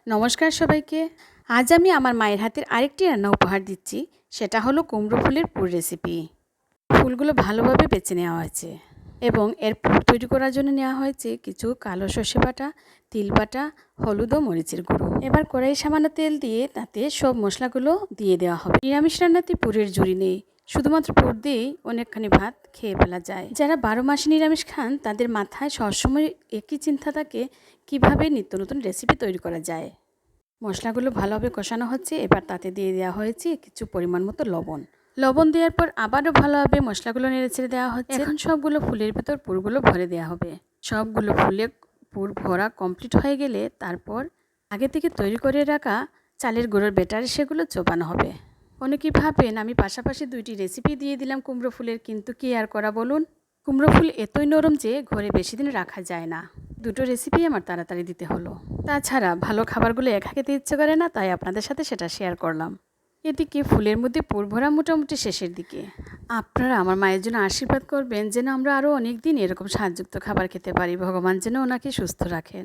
নমস্কার সবাইকে। আজ আমি আমার মায়ের হাতের আরেকটি রান্না উপহার দিচ্ছি। সেটা হলো কুমড়ো ফুলের পুর রেসিপি। ফুলগুলো ভালোভাবে বেছে নেওয়া হয়েছে এবং এর পুর তৈরি করার জন্য নেওয়া হয়েছে কিছু কালো সর্ষে বাটা, তিল বাটা, হলুদ ও মরিচের গুঁড়ো। এবার কড়াই সামান্য তেল দিয়ে তাতে সব মশলাগুলো দিয়ে দেওয়া হবে। নিরামিষ রান্নাতে পুরের জুড়ি নেই, শুধুমাত্র পুর দিয়েই অনেকখানি ভাত খেয়ে ফেলা যায়। যারা 12 মাসে নিরামিষ খান তাদের মাথায় সবসময় একই চিন্তা থাকে কিভাবে নিত্য নতুন রেসিপি তৈরি করা যায়। মশলাগুলো ভালোভাবে কষানো হচ্ছে। এবার তাতে দিয়ে দেওয়া হয়েছে কিছু পরিমাণ মতো লবণ দেওয়ার পর আবারও ভালোভাবে মশলাগুলো নেড়েচেড়ে দেওয়া হচ্ছে। এখন সবগুলো ফুলের ভেতর পুরগুলো ভরে দেওয়া হবে। সবগুলো ফুলে পুর ভরা কমপ্লিট হয়ে গেলে তারপর আগে থেকে তৈরি করে রাখা চালের গুঁড়োর ব্যাটার সেগুলো চোবানো হবে। অনেকেই ভাবেন আমি পাশাপাশি দুইটি রেসিপি দিয়ে দিলাম কুমড়ো ফুলের, কিন্তু কি আর করা বলুন। কুমড়ো ফুল এতই নরম যে ঘরে বেশি দিন রাখা যায় না। দুটো রেসিপি আমার তাড়াতাড়ি দিতে হলো। তাছাড়া ভালো খাবারগুলো একা খেতে ইচ্ছে করে না, তাই আপনাদের সাথে সেটা শেয়ার করলাম। এদিকে ফুলের মধ্যে পুর ভরা মোটামুটি শেষের দিকে। আপনারা আমার মায়ের জন্য আশীর্বাদ করবেন যেন আমরা আরও অনেক দিন এরকম স্বাদযুক্ত খাবার খেতে পারি। ভগবান যেন ওনাকে সুস্থ রাখেন।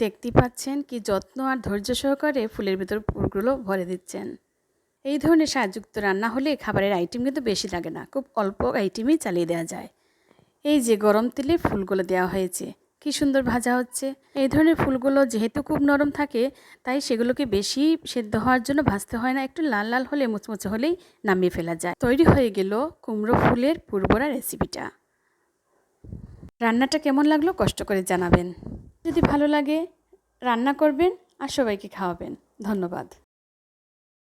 দেখতেই পাচ্ছেন কি যত্ন আর ধৈর্য সহকারে ফুলের ভিতর পুরগুলো ভরে দিচ্ছেন। এই ধরনের স্বাদযুক্ত রান্না হলে খাবারের আইটেম কিন্তু বেশি লাগে না, খুব অল্প আইটেমই চালিয়ে দেওয়া যায়। এই যে গরম তেলে ফুলগুলো দেওয়া হয়েছে, কি সুন্দর ভাজা হচ্ছে। এই ধরনের ফুলগুলো যেহেতু খুব নরম থাকে তাই সেগুলোকে বেশি সেদ্ধ হওয়ার জন্য ভাজতে হয় না, একটু লাল লাল হলে মুচমুচে হলেই নামিয়ে ফেলা যায়। তৈরি হয়ে গেল কুমড়ো ফুলের পুরভরা রেসিপিটা। রান্নাটা কেমন লাগলো কষ্ট করে জানাবেন। যদি ভালো লাগে রান্না করবেন আর সবাইকে খাওয়াবেন। ধন্যবাদ।